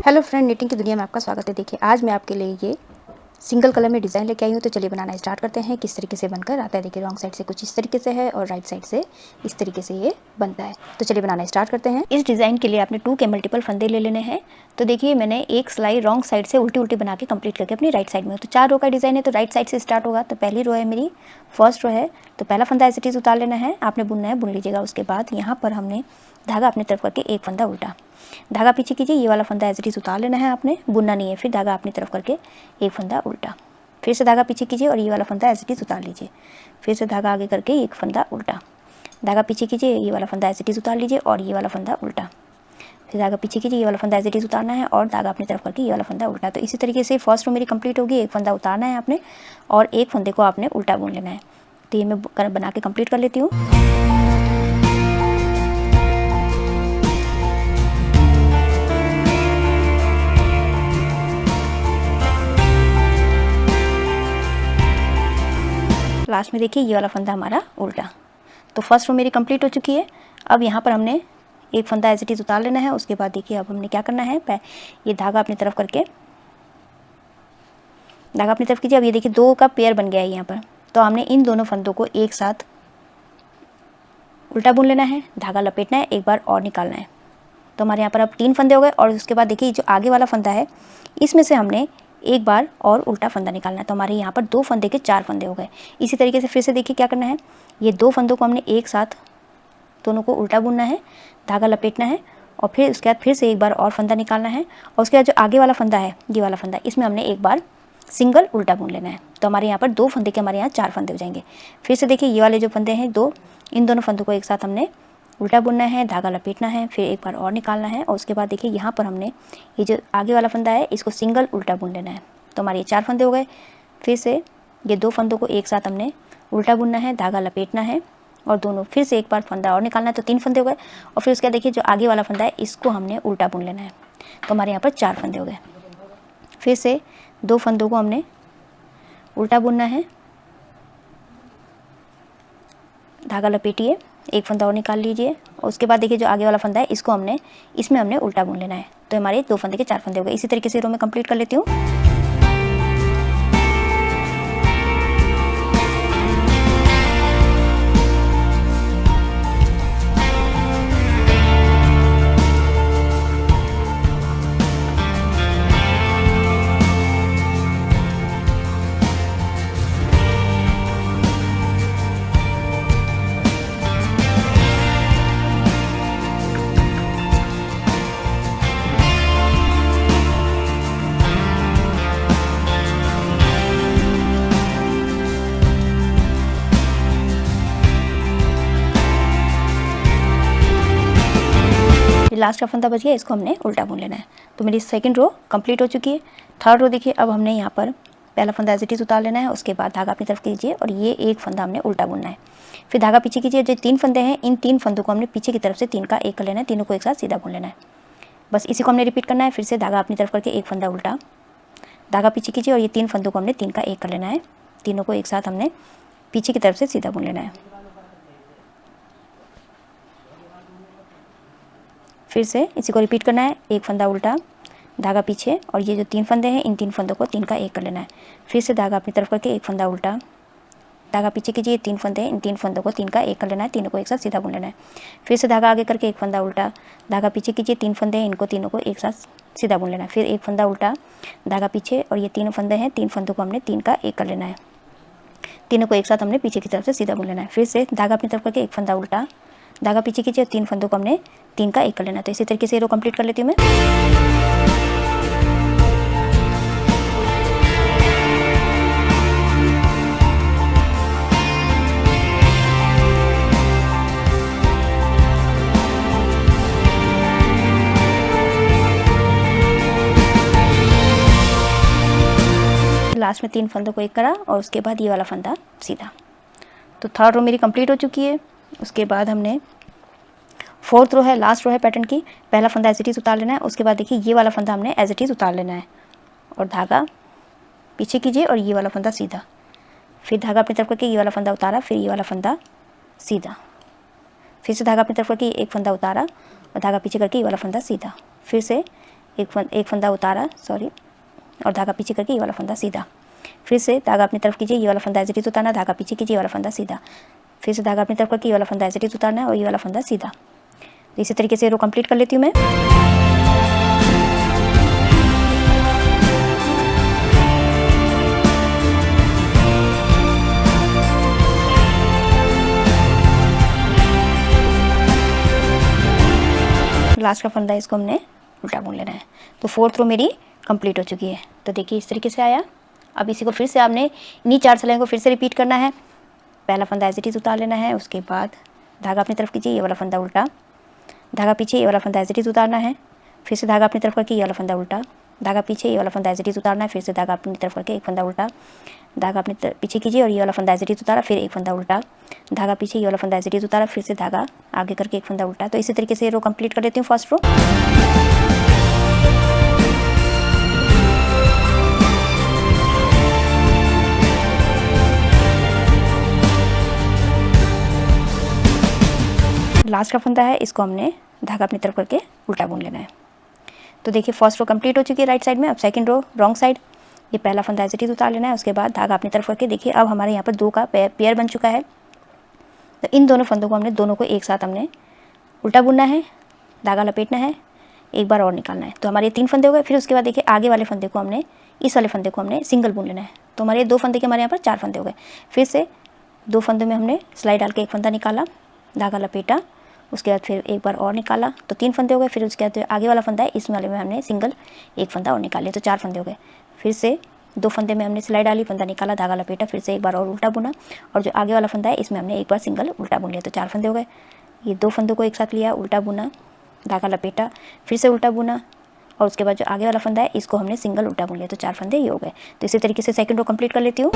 Hello friend, knitting की दुनिया में आपका स्वागत है। देखिए आज मैं आपके लिए ये सिंगल कलर में डिज़ाइन लेके आई हूँ। तो चलिए बनाना स्टार्ट करते हैं। किस तरीके से बनकर आता है देखिए, रॉन्ग साइड से कुछ इस तरीके से है और राइट साइड से इस तरीके से ये बनता है। तो चलिए बनाना स्टार्ट करते हैं। इस डिज़ाइन के लिए आपने 2 के मल्टीपल फंदे ले लेने हैं। तो देखिए मैंने एक सिलाई रॉन्ग साइड से उल्टी उल्टी बना के कंप्लीट करके अपनी राइट साइड में, तो 4 रो का डिज़ाइन है तो राइट साइड से स्टार्ट होगा। तो पहली रो है मेरी, फर्स्ट रो है, तो पहला फंदा एज इट इज़ उतार लेना है। आपने बुनना है, बुन लीजिएगा। उसके बाद यहाँ पर हमने धागा अपनी तरफ करके एक फंदा उल्टा, धागा पीछे कीजिए, ये वाला फंदा एज इट इज़ उतार लेना है, आपने बुनना नहीं है। फिर धागा अपनी तरफ करके एक फंदा उल्टा, फिर से धागा पीछे कीजिए और ये वाला फंदा एज इट इज़ उतार लीजिए। फिर से धागा आगे करके एक फंदा उल्टा, धागा पीछे कीजिए, ये वाला फंदा एज इट इज़ उतार लीजिए और ये वाला फंदा उल्टा। फिर धागा पीछे कीजिए, ये वाला फंदा एज इट इज़ उतारना है और धागा अपनी तरफ करके ये वाला फंदा उल्टा। तो इसी तरीके से फर्स्ट रो मेरी कंप्लीट होगी। एक फंदा उतारना है आपने और एक फंदे को आपने उल्टा बुन लेना है। तो ये मैं बना के कंप्लीट कर लेती हूँ। लास्ट में देखिए ये वाला फंदा हमारा उल्टा। तो फर्स्ट रो मेरी कंप्लीट हो चुकी है। अब यहाँ पर हमने एक फंदा एज इट इज़ उतार लेना है। उसके बाद देखिए अब हमने क्या करना है, ये धागा अपनी तरफ करके, धागा अपनी तरफ कीजिए। अब ये देखिए 2 का पेयर बन गया है यहाँ पर। तो हमने इन दोनों फंदों को एक साथ उल्टा बुन लेना है, धागा लपेटना है, एक बार और निकालना है। तो हमारे यहाँ पर अब 3 फंदे हो गए। और उसके बाद देखिए जो आगे वाला फंदा है इसमें से हमने एक बार और उल्टा फंदा निकालना है। तो हमारे यहाँ पर 2 फंदे के 4 फंदे हो गए। इसी तरीके से फिर से देखिए क्या करना है, ये 2 फंदों को हमने एक साथ दोनों को उल्टा बुनना है, धागा लपेटना है और फिर उसके बाद फिर से एक बार और फंदा निकालना है। और उसके बाद जो आगे वाला फंदा है, ये वाला फंदा, इसमें हमने एक बार सिंगल उल्टा बुन लेना है। तो हमारे यहाँ पर 2 फंदे के हमारे यहाँ 4 फंदे हो जाएंगे। फिर से देखिए ये वाले जो फंदे हैं 2, इन दोनों फंदों को एक साथ हमने उल्टा बुनना है, धागा लपेटना है, फिर एक बार और निकालना है। और उसके बाद देखिए यहाँ पर हमने ये जो आगे वाला फंदा है इसको सिंगल उल्टा बुन लेना है। तो हमारे ये 4 फंदे हो गए। फिर से ये 2 फंदों को एक साथ हमने उल्टा बुनना है, धागा लपेटना है और दोनों फिर से एक बार फंदा और निकालना है। तो 3 फंदे हो गए। और फिर उसके बाद देखिए जो आगे वाला फंदा है इसको हमने उल्टा बुन लेना है। तो हमारे यहाँ पर 4 फंदे हो गए। फिर से 2 फंदों को हमने उल्टा बुनना है, धागा लपेटिए, एक फंदा और निकाल लीजिए। और उसके बाद देखिए जो आगे वाला फंदा है इसमें हमने उल्टा बुन लेना है। तो हमारे 2 फंदे के 4 फंदे हो गए। इसी तरीके से रो में कंप्लीट कर लेती हूँ। लास्ट का फंदा बच गया, इसको हमने उल्टा बुन लेना है। तो मेरी सेकंड रो कंप्लीट हो चुकी है। थर्ड रो देखिए, अब हमने यहाँ पर पहला फंदा एज इट इज़ उतार लेना है। उसके बाद धागा अपनी तरफ कीजिए और ये एक फंदा हमने उल्टा बुनना है। फिर धागा पीछे कीजिए, जो 3 फंदे हैं इन 3 फंदों को हमने पीछे की तरफ से 3 का एक कर लेना है, तीनों को एक साथ सीधा बुन लेना है। बस इसी को हमने रिपीट करना है। फिर से धागा अपनी तरफ करके एक फंदा उल्टा, धागा पीछे कीजिए और ये 3 फंदों को हमने 3 का एक कर लेना है, तीनों को एक साथ हमने पीछे की तरफ से सीधा बुन लेना है। फिर से इसी को रिपीट करना है, एक फंदा उल्टा, धागा पीछे और ये जो 3 फंदे हैं इन 3 फंदों को 3 का एक कर लेना है। फिर से धागा अपनी तरफ करके एक फंदा उल्टा, धागा पीछे कीजिए, 3 फंदे हैं इन 3 फंदों को 3 का एक कर लेना है, तीनों को एक साथ सीधा बुन लेना है। फिर से धागा आगे करके एक फंदा उल्टा, धागा पीछे कीजिए, 3 फंदे हैं इनको तीनों को एक साथ सीधा बुन लेना है। फिर एक फंदा उल्टा, धागा पीछे और ये 3 फंदे हैं, 3 फंदों को हमने 3 का एक कर लेना है, तीनों को एक साथ हमने पीछे की तरफ से सीधा बुन लेना है। फिर से धागा अपनी तरफ करके एक फंदा उल्टा, धागा पीछे कीजिए, 3 फंदों को हमने 3 का एक कर लेना है। तो इसी तरीके से रो कंप्लीट कर लेती हूँ मैं। लास्ट में 3 फंदों को एक करा और उसके बाद ये वाला फंदा सीधा। तो थर्ड रो मेरी कंप्लीट हो चुकी है। उसके बाद हमने फोर्थ रो है, लास्ट रो है पैटर्न की, पहला फंदा एज इट इज़ उतार लेना है। उसके बाद देखिए ये वाला फंदा हमने एज इट इज़ उतार लेना है और धागा पीछे कीजिए और ये वाला फंदा सीधा। फिर धागा अपनी तरफ करके ये वाला फंदा उतारा, फिर ये वाला फंदा सीधा। फिर से धागा अपनी तरफ करके एक फंदा उतारा और धागा पीछे करके ये वाला फंदा सीधा। फिर से एक फंदा उतारा और धागा पीछे करके ये वाला फंदा सीधा। फिर से धागा अपनी तरफ कीजिए, ये वाला फंदा एज इट इज उतारना, धागा पीछे कीजिए, ये वाला फंदा सीधा। फिर से धागा अपनी तरफ करके ये वाला फंदा एज इट इज उतारना है और ये वाला फंदा सीधा। तो इसी तरीके से रो कंप्लीट कर लेती हूँ मैं। लास्ट का फंदा इसको हमने उल्टा बुन लेना है। तो 4th रो मेरी कंप्लीट हो चुकी है। तो देखिए इस तरीके से आया। अब इसी को फिर से आपने इन्हीं 4 सिलाइयों को फिर से रिपीट करना है। पहला फंदा एज इट इज उतार लेना है, उसके बाद धागा अपनी तरफ कीजिए, ये वाला फंदा उल्टा, धागा पीछे, ये वाला फंदा एज इट इज उतारना है। फिर से धागा अपनी तरफ करके ये वाला फंदा उल्टा, धागा पीछे, ये वाला फंदा एज इट इज उतारना है। फिर से धागा अपनी तरफ करके एक फंदा उल्टा, धागा अपनी पीछे कीजिए और ये वाला फंदा एज इट इज उतारा, फिर एक फंदा उल्टा, धागा पीछे, ये वाला फंदा एज इट इज उतारा, फिर से धागा आगे करके एक फंदा उल्टा। तो इसी तरीके से रो कंप्लीट कर लेती हूँ फर्स्ट रो। लास्ट का फंदा है, इसको हमने धागा अपनी तरफ करके उल्टा बुन लेना है। तो देखिए फर्स्ट रो कंप्लीट हो चुकी है राइट साइड में। अब सेकंड रो रॉन्ग साइड, ये पहला फंदा एज इट इज उतार लेना है, उसके बाद धागा अपनी तरफ करके देखिए अब हमारे यहाँ पर 2 का पेयर बन चुका है। तो इन दोनों फंदों को हमने दोनों को एक साथ हमने उल्टा बुनना है, धागा लपेटना है, एक बार और निकालना है। तो हमारे 3 फंदे हो गए। फिर उसके बाद देखिए आगे वाले फंदे को हमने, इस वाले फंदे को हमने सिंगल बुन लेना है। तो हमारे 2 फंदे के हमारे यहाँ पर 4 फंदे हो गए। फिर से 2 फंदों में हमने सिलाई डाल के एक फंदा निकाला, धागा लपेटा, उसके बाद फिर एक बार और निकाला, तो 3 फंदे हो गए। फिर उसके बाद आगे वाला फंदा है, इस वाले में हमने सिंगल एक फंदा और निकाल लिया, तो 4 फंदे हो गए। फिर से 2 फंदे में हमने सिलाई डाली, फंदा निकाला, धागा लपेटा, फिर से एक बार और उल्टा बुना, और जो आगे वाला फंदा है इसमें हमने एक बार सिंगल उल्टा बुन लिया, तो 4 फंदे हो गए। ये 2 फंदों को एक साथ लिया, उल्टा बुना, धागा लपेटा, फिर से उल्टा बुना, और उसके बाद जो आगे वाला फंदा है इसको हमने सिंगल उल्टा बुन लिया, तो 4 फंदे ये हो गए। तो इसी तरीके से सेकंड रो कंप्लीट कर लेती हूँ।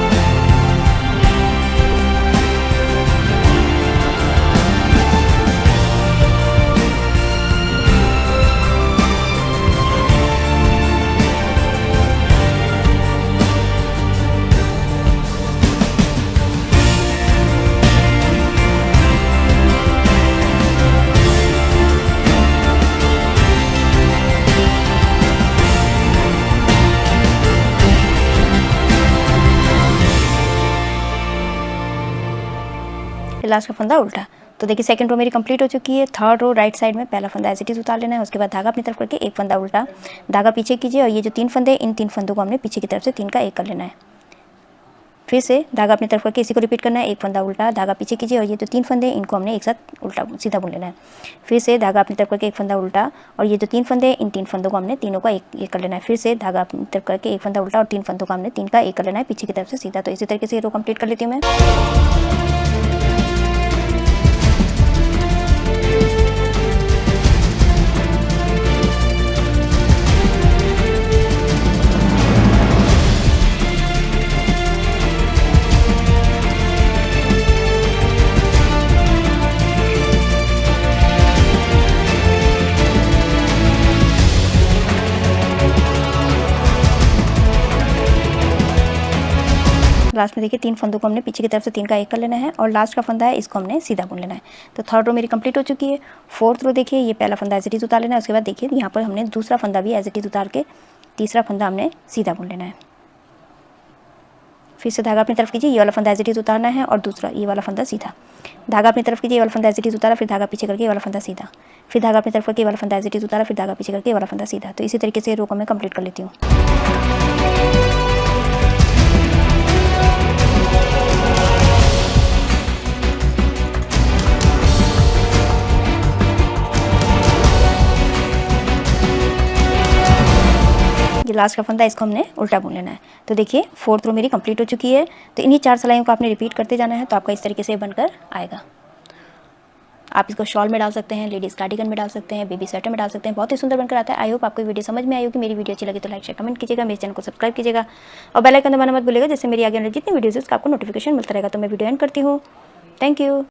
लास्ट का फंदा उल्टा। तो देखिए सेकंड रो मेरी कंप्लीट हो चुकी है। थर्ड रो राइट साइड में पहला फंदा एज इट इज उतार लेना है, उसके बाद धागा अपनी तरफ करके एक फंदा उल्टा, धागा पीछे कीजिए, और ये जो 3 फंदे, इन 3 फंदों को हमने पीछे की तरफ से 3 का एक कर लेना है। फिर से धागा अपनी तरफ करके इसी को रिपीट करना है, एक फंदा उल्टा, धागा पीछे कीजिए, और ये जो 3 फंदे इनको हमने एक साथ उल्टा सीधा बुन लेना है। फिर से धागा अपनी तरफ करके एक फंदा उल्टा, और ये जो 3 फंदे, इन 3 फंदों को हमने तीनों का एक कर लेना है। फिर से धागा अपनी तरफ करके एक फंदा उल्टा, और 3 फंदों का हमने 3 का एक कर लेना है पीछे की तरफ से सीधा। तो इसी तरीके से रो कंप्लीट कर लेती हूँ मैं। लास्ट में देखिए 3 फंदों को हमने पीछे की तरफ से 3 का एक कर लेना है, और लास्ट का फंदा है इसको हमने सीधा बुन लेना है। तो थर्ड रो मेरी कंप्लीट हो चुकी है। फोर्थ रो देखिए ये पहला फंदा एज इट इज उतार लेना है, उसके बाद देखिए यहाँ पर हमने दूसरा फंदा भी एज इट इज उतार के तीसरा फंदा हमने सीधा बुन लेना है। फिर से धागा अपनी तरफ कीजिए, ये वाला फंदा एज इट इज उतारना है, और दूसरा ये वाला फंदा सीधा, धागा अपनी तरफ कीजिए, ये वाला फंदा एज इट इज उतारा, फिर धागा पीछे करके ये वाला फंदा सीधा, फिर धागा अपनी तरफ करके ये वाला फंदा एज इट इज उतारा, फिर धागा पीछे करके ये वाला फंदा सीधा। तो इसी तरीके से रो को मैं कंप्लीट कर लेती हूँ। ये लास्ट का फंदा इसको हमने उल्टा बुन लेना है। तो देखिए फोर्थ रो मेरी कंप्लीट हो चुकी है। तो इन्हीं 4 सिलाइयों को आपने रिपीट करते जाना है, तो आपका इस तरीके से बनकर आएगा। आप इसको शॉल में डाल सकते हैं, लेडीज़ कार्डिगन में डाल सकते हैं, बेबी स्वेटर में डाल सकते हैं, बहुत ही सुंदर बनकर आता है। आई होप आपको वीडियो समझ में आई होगी। मेरी वीडियो अच्छी लगी तो लाइक शेयर कमेंट कीजिएगा, मेरे चैनल को सब्सक्राइब कीजिएगा, और बेल आइकन दबाना मत भूलिएगा, जिससे मेरी आगे जितनी वीडियोज़ उसका आपको नोटिफिकेशन मिलता रहेगा। तो मैं वीडियो एंड करती हूँ। Thank you.